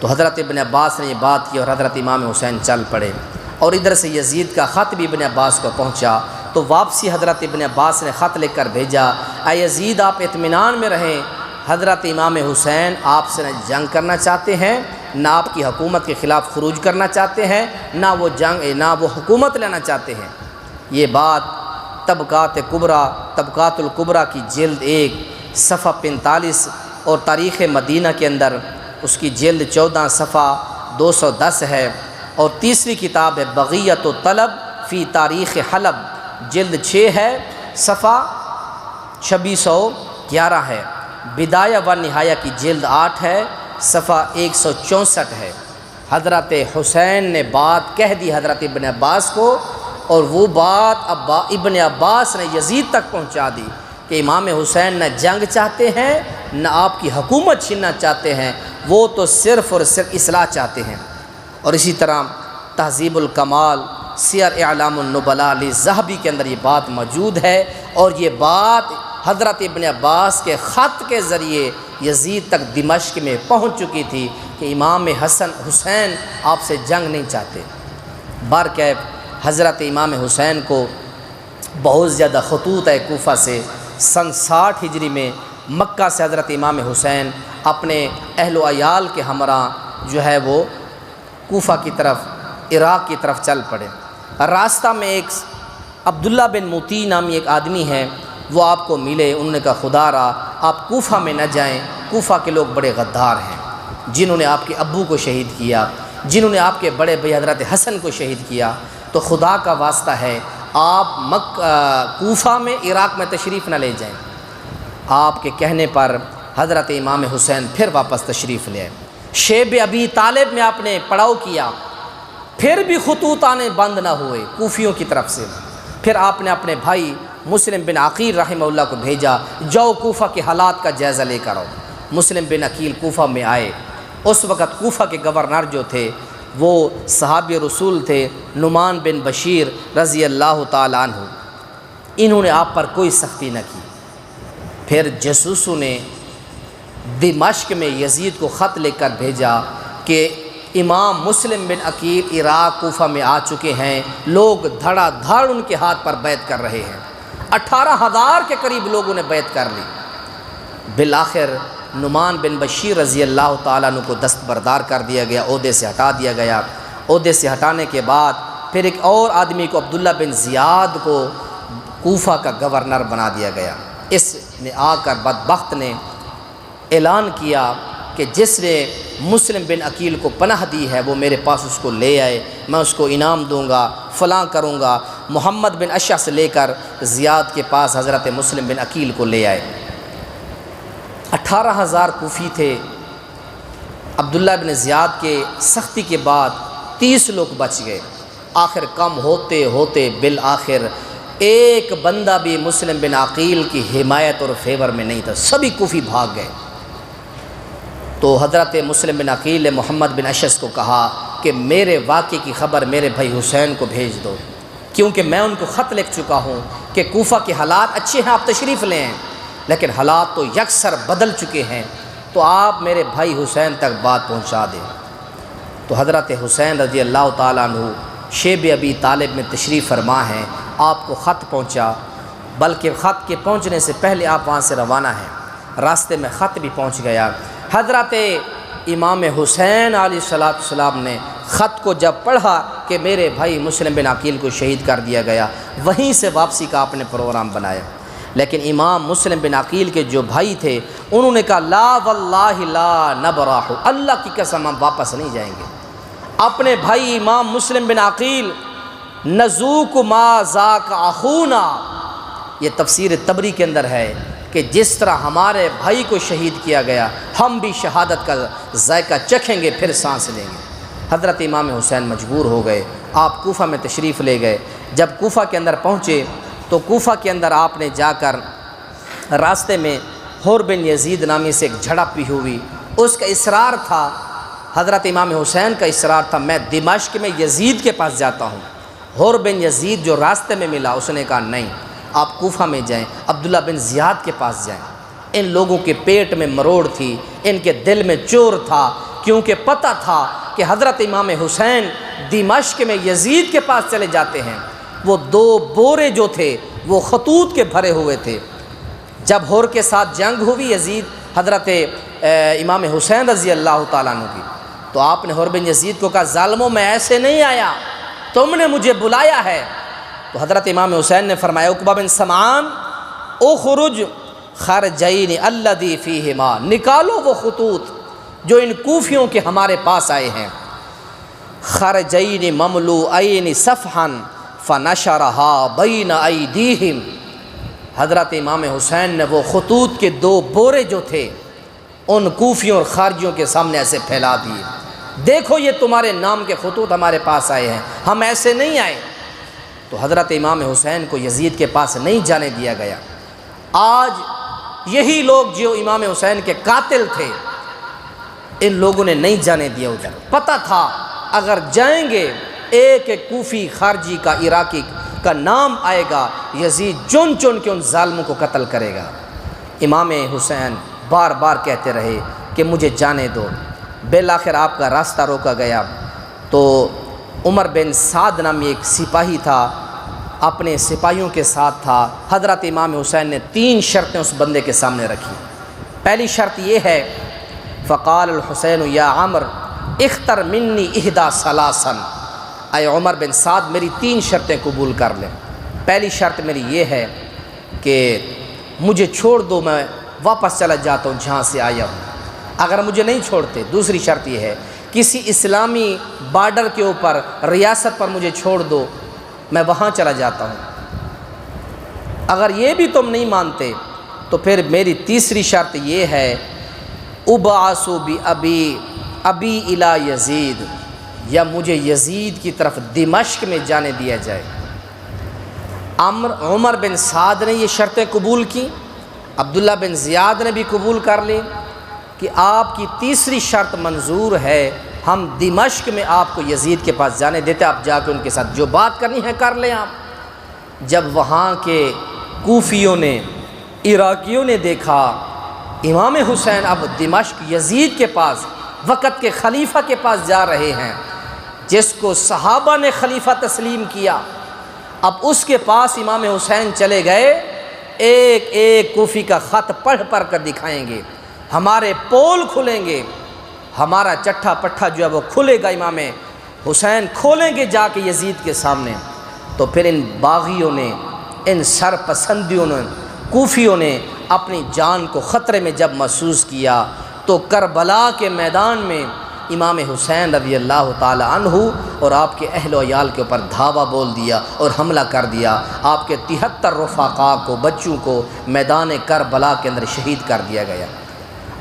تو حضرت ابن عباس نے یہ بات کی اور حضرت امام حسین چل پڑے، اور ادھر سے یزید کا خط بھی ابن عباس کو پہنچا، تو واپسی حضرت ابن عباس نے خط لکھ کر بھیجا اے یزید آپ اطمینان میں رہیں، حضرت امام حسین آپ سے نہ جنگ کرنا چاہتے ہیں، نہ آپ کی حکومت کے خلاف خروج کرنا چاہتے ہیں، نہ وہ حکومت لینا چاہتے ہیں۔ یہ بات طبقات الکبریٰ کی جلد 1 صفحہ 45 اور تاریخ مدینہ کے اندر اس کی جلد 14 صفحہ 210 ہے، اور تیسری کتاب ہے بغیۃ الطلب فی تاریخ حلب، جلد 6 ہے، صفحہ 2611 ہے۔ بدایہ و نہایہ کی جلد 8 ہے، صفحہ 164 ہے۔ حضرت حسین نے بات کہہ دی حضرت ابن عباس کو، اور وہ بات ابن عباس نے یزید تک پہنچا دی کہ امام حسین نہ جنگ چاہتے ہیں، نہ آپ کی حکومت چھیننا چاہتے ہیں، وہ تو صرف اور صرف اصلاح چاہتے ہیں۔ اور اسی طرح تہذیب الکمال سیر اعلام النبلاء للذہبی کے اندر یہ بات موجود ہے، اور یہ بات حضرت ابن عباس کے خط کے ذریعے یزید تک دمشق میں پہنچ چکی تھی کہ امام حسین آپ سے جنگ نہیں چاہتے۔ بارکیف حضرت امام حسین کو بہت زیادہ خطوط ہے کوفہ سے۔ سن 60 ہجری میں مکہ سے حضرت امام حسین اپنے اہل و عیال کے ہمراہ جو ہے وہ کوفہ کی طرف، عراق کی طرف چل پڑے۔ راستہ میں ایک عبداللہ بن موتی نامی ایک آدمی ہے، وہ آپ کو ملے، انہوں نے کہا خدا را آپ کوفہ میں نہ جائیں، کوفہ کے لوگ بڑے غدار ہیں، جنہوں نے آپ کے ابو کو شہید کیا، جنہوں نے آپ کے بڑے بھائی حضرت حسن کو شہید کیا، تو خدا کا واسطہ ہے آپ کوفہ میں، عراق میں تشریف نہ لے جائیں۔ آپ کے کہنے پر حضرت امام حسین پھر واپس تشریف لے آئے۔ شیب ابی طالب میں آپ نے پڑاؤ کیا، پھر بھی خطوط آنے بند نہ ہوئے کوفیوں کی طرف سے۔ پھر آپ نے اپنے بھائی مسلم بن عقیل رحمہ اللہ کو بھیجا، جاؤ کوفہ کے حالات کا جائزہ لے کر آؤ۔ مسلم بن عقیل کوفہ میں آئے۔ اس وقت کوفہ کے گورنر جو تھے وہ صحابی رسول تھے نعمان بن بشیر رضی اللہ تعالیٰ عنہ، انہوں نے آپ پر کوئی سختی نہ کی۔ پھر جاسوسوں نے دمشق میں یزید کو خط لے کر بھیجا کہ امام مسلم بن عقیل عراق کوفہ میں آ چکے ہیں، لوگ دھڑا دھڑ ان کے ہاتھ پر بیعت کر رہے ہیں۔ 18,000 کے قریب لوگوں نے بیعت کر لی۔ بالآخر نعمان بن بشیر رضی اللہ تعالیٰ عنہ کو دستبردار کر دیا گیا، عہدے سے ہٹا دیا گیا۔ عہدے سے ہٹانے کے بعد پھر ایک اور آدمی کو عبداللہ بن زیاد کو کوفہ کا گورنر بنا دیا گیا۔ اس نے آ کر بدبخت نے اعلان کیا کہ جس نے مسلم بن عقیل کو پناہ دی ہے وہ میرے پاس اس کو لے آئے، میں اس کو انعام دوں گا، فلاں کروں گا۔ محمد بن اشع سے لے کر زیاد کے پاس حضرت مسلم بن عقیل کو لے آئے۔ 18,000 کوفی تھے۔ عبداللہ بن زیاد کے سختی کے بعد 30 لوگ بچ گئے۔ آخر کم ہوتے ہوتے بالآخر ایک بندہ بھی مسلم بن عقیل کی حمایت اور فیور میں نہیں تھا، سبھی کوفی بھاگ گئے۔ تو حضرت مسلم بن عقیل نے محمد بن اشعث کو کہا کہ میرے واقعے کی خبر میرے بھائی حسین کو بھیج دو، کیونکہ میں ان کو خط لکھ چکا ہوں کہ کوفہ کے حالات اچھے ہیں، آپ تشریف لیں، لیکن حالات تو یکسر بدل چکے ہیں، تو آپ میرے بھائی حسین تک بات پہنچا دیں۔ تو حضرت حسین رضی اللہ تعالیٰ عنہ شیب ابی طالب میں تشریف فرما ہیں، آپ کو خط پہنچا بلکہ خط کے پہنچنے سے پہلے آپ وہاں سے روانہ ہیں۔ راستے میں خط بھی پہنچ گیا۔ حضرت امام حسین علیہ السلام نے خط کو جب پڑھا کہ میرے بھائی مسلم بن عقیل کو شہید کر دیا گیا، وہیں سے واپسی کا آپ نے پروگرام بنایا۔ لیکن امام مسلم بن عقیل کے جو بھائی تھے انہوں نے کہا لا واللہ لا نبرح، اللہ کی قسم ہم واپس نہیں جائیں گے۔ اپنے بھائی امام مسلم بن عقیل نذوق ما ذاق اخونا، یہ تفسیر طبری کے اندر ہے کہ جس طرح ہمارے بھائی کو شہید کیا گیا ہم بھی شہادت کا ذائقہ چکھیں گے پھر سانس لیں گے۔ حضرت امام حسین مجبور ہو گئے، آپ کوفہ میں تشریف لے گئے۔ جب کوفہ کے اندر پہنچے تو کوفہ کے اندر آپ نے جا کر راستے میں حور بن یزید نامی سے ایک جھڑپ بھی ہوئی۔ اس کا اصرار تھا، حضرت امام حسین کا اصرار تھا میں دمشق میں یزید کے پاس جاتا ہوں۔ حور بن یزید جو راستے میں ملا اس نے کہا نہیں، آپ کوفہ میں جائیں، عبداللہ بن زیاد کے پاس جائیں۔ ان لوگوں کے پیٹ میں مروڑ تھی، ان کے دل میں چور تھا، کیونکہ پتہ تھا کہ حضرت امام حسین دمشق میں یزید کے پاس چلے جاتے ہیں۔ وہ 2 بورے جو تھے وہ خطوط کے بھرے ہوئے تھے۔ جب حور کے ساتھ جنگ ہوئی یزید حضرت امام حسین رضی اللہ تعالیٰ عنہ کی، تو آپ نے حور بن یزید کو کہا ظالموں میں ایسے نہیں آیا، تم نے مجھے بلایا ہے۔ تو حضرت امام حسین نے فرمایا عقبہ بن سمعان اخرج خرجین الذی فیہما، نکالو وہ خطوط جو ان کوفیوں کے ہمارے پاس آئے ہیں۔ خرجین مملوئین صفحا فنشرہا بین ایدیہم، حضرت امام حسین نے وہ خطوط کے 2 بورے جو تھے ان کوفیوں اور خارجیوں کے سامنے ایسے پھیلا دیے، دیکھو یہ تمہارے نام کے خطوط ہمارے پاس آئے ہیں، ہم ایسے نہیں آئے۔ تو حضرت امام حسین کو یزید کے پاس نہیں جانے دیا گیا۔ آج یہی لوگ جو امام حسین کے قاتل تھے ان لوگوں نے نہیں جانے دیا ادھر، پتہ تھا اگر جائیں گے ایک ایک کوفی خارجی کا عراقی کا نام آئے گا، یزید چن چن کے ان ظالموں کو قتل کرے گا۔ امام حسین بار بار کہتے رہے کہ مجھے جانے دو۔ بالآخر آپ کا راستہ روکا گیا تو عمر بن سعد نامی ایک سپاہی تھا، اپنے سپاہیوں کے ساتھ تھا۔ حضرت امام حسین نے 3 شرطیں اس بندے کے سامنے رکھی۔ پہلی شرط یہ ہے فقال الحسین یا عمر اختر منی احدی ثلاثا، اے عمر بن سعد میری 3 شرطیں قبول کر لیں۔ پہلی شرط میری یہ ہے کہ مجھے چھوڑ دو، میں واپس چلا جاتا ہوں جہاں سے آیا ہوں۔ اگر مجھے نہیں چھوڑتے، دوسری شرط یہ ہے کسی اسلامی بارڈر کے اوپر ریاست پر مجھے چھوڑ دو، میں وہاں چلا جاتا ہوں۔ اگر یہ بھی تم نہیں مانتے تو پھر میری تیسری شرط یہ ہے ابعث بأبی الی یزید، یا مجھے یزید کی طرف دمشق میں جانے دیا جائے۔ عمر بن سعد نے یہ شرطیں قبول کی، عبداللہ بن زیاد نے بھی قبول کر لی کہ آپ کی تیسری شرط منظور ہے، ہم دمشق میں آپ کو یزید کے پاس جانے دیتے، آپ جا کے ان کے ساتھ جو بات کرنی ہے کر لیں آپ۔ جب وہاں کے کوفیوں نے عراقیوں نے دیکھا امام حسین اب دمشق یزید کے پاس وقت کے خلیفہ کے پاس جا رہے ہیں، جس کو صحابہ نے خلیفہ تسلیم کیا، اب اس کے پاس امام حسین چلے گئے، ایک ایک کوفی کا خط پڑھ پڑھ کر دکھائیں گے، ہمارے پول کھلیں گے، ہمارا چٹھا پٹھا جو ہے وہ کھلے گا، امام حسین کھولیں گے جا کے یزید کے سامنے۔ تو پھر ان باغیوں نے، ان سرپسندیوں نے، کوفیوں نے اپنی جان کو خطرے میں جب محسوس کیا تو کربلا کے میدان میں امام حسین رضی اللہ تعالی عنہ اور آپ کے اہل و عیال کے اوپر دھاوا بول دیا اور حملہ کر دیا۔ آپ کے 73 رفقا کو، بچوں کو میدان کربلا کے اندر شہید کر دیا گیا۔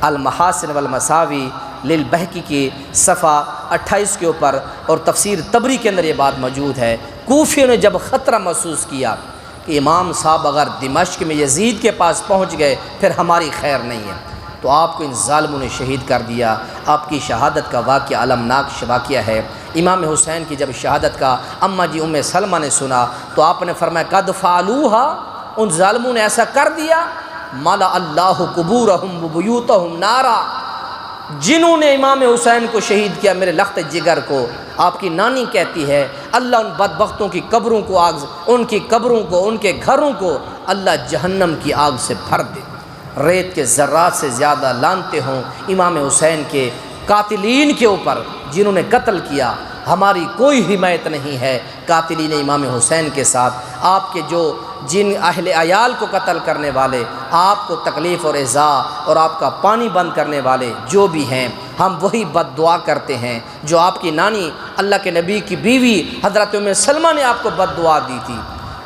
المحاسن والمساوی للبہقی کی صفحہ 28 کے اوپر اور تفسیر طبری کے اندر یہ بات موجود ہے۔ کوفیوں نے جب خطرہ محسوس کیا کہ امام صاحب اگر دمشق میں یزید کے پاس پہنچ گئے پھر ہماری خیر نہیں ہے، تو آپ کو ان ظالموں نے شہید کر دیا۔ آپ کی شہادت کا واقعہ المناک واقعہ ہے۔ امام حسین کی جب شہادت کا اماں جی ام سلمہ نے سنا تو آپ نے فرمایا قد فعلوہا، ان ظالموں نے ایسا کر دیا، ملا اللہ قبورہم وبیوتہم نارا، جنہوں نے امام حسین کو شہید کیا میرے لخت جگر کو، آپ کی نانی کہتی ہے اللہ ان بدبختوں کی قبروں کو آگ، ان کی قبروں کو، ان کے گھروں کو اللہ جہنم کی آگ سے بھر دے، ریت کے ذرات سے زیادہ لانتے ہوں امام حسین کے قاتلین کے اوپر جنہوں نے قتل کیا۔ ہماری کوئی حمایت نہیں ہے قاتلین امام حسین کے ساتھ۔ آپ کے جو جن اہل عیال کو قتل کرنے والے، آپ کو تکلیف اور ایذا اور آپ کا پانی بند کرنے والے جو بھی ہیں، ہم وہی بد دعا کرتے ہیں جو آپ کی نانی اللہ کے نبی کی بیوی حضرت ام سلمہ نے آپ کو بد دعا دی تھی،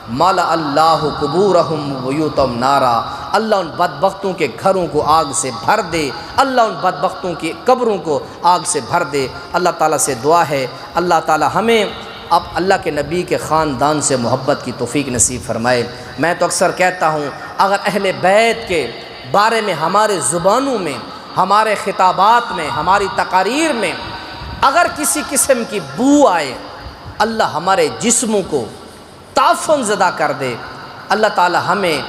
مالا اللہ قبورہم ویوتم نارا، اللہ ان بدبختوں کے گھروں کو آگ سے بھر دے، اللہ ان بدبختوں کی قبروں کو آگ سے بھر دے۔ اللہ تعالیٰ سے دعا ہے اللہ تعالیٰ ہمیں اب اللہ کے نبی کے خاندان سے محبت کی توفیق نصیب فرمائے۔ میں تو اکثر کہتا ہوں اگر اہل بیت کے بارے میں ہمارے زبانوں میں، ہمارے خطابات میں، ہماری تقاریر میں اگر کسی قسم کی بو آئے، اللہ ہمارے جسموں کو تعفن زدہ کر دے، اللہ تعالی ہمیں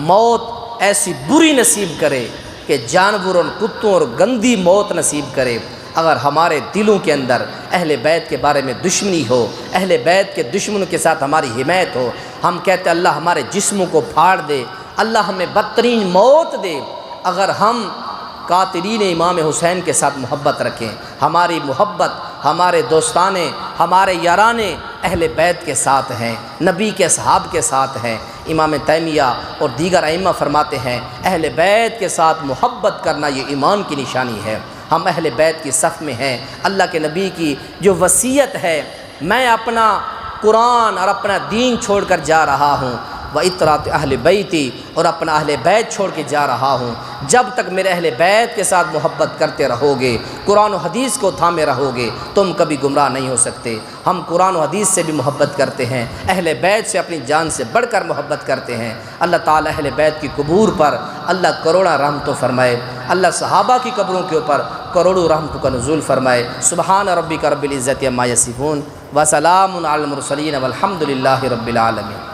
موت ایسی بری نصیب کرے کہ جانوروں اور کتوں اور گندی موت نصیب کرے۔ اگر ہمارے دلوں کے اندر اہل بیت کے بارے میں دشمنی ہو، اہل بیت کے دشمنوں کے ساتھ ہماری حمایت ہو، ہم کہتے اللہ ہمارے جسموں کو پھاڑ دے، اللہ ہمیں بدترین موت دے۔ اگر ہم قاتلین امام حسین کے ساتھ محبت رکھیں، ہماری محبت ہمارے دوستانے، ہمارے یارانے اہل بیت کے ساتھ ہیں، نبی کے اصحاب کے ساتھ ہیں۔ امام تیمیہ اور دیگر ائمہ فرماتے ہیں اہل بیت کے ساتھ محبت کرنا یہ ایمان کی نشانی ہے۔ ہم اہل بیت کی صف میں ہیں۔ اللہ کے نبی کی جو وصیت ہے، میں اپنا قرآن اور اپنا دین چھوڑ کر جا رہا ہوں، وَإِطْرَاتِ أَهْلِ بَيْتِي، اور اپنا اہل بیت چھوڑ کے جا رہا ہوں۔ جب تک میرے اہل بیت کے ساتھ محبت کرتے رہو گے، قرآن و حدیث کو تھامے رہو گے، تم کبھی گمراہ نہیں ہو سکتے۔ ہم قرآن و حدیث سے بھی محبت کرتے ہیں، اہل بیت سے اپنی جان سے بڑھ کر محبت کرتے ہیں۔ اللہ تعالی اہل بیت کی قبور پر اللہ کروڑا رحمتوں فرمائے، اللہ صحابہ کی قبروں کے اوپر کروڑوں رحمتوں کا نزول فرمائے۔ سبحان ربک رب العزت عما یصفون وسلام علی المرسلین والحمد للہ رب العالمین۔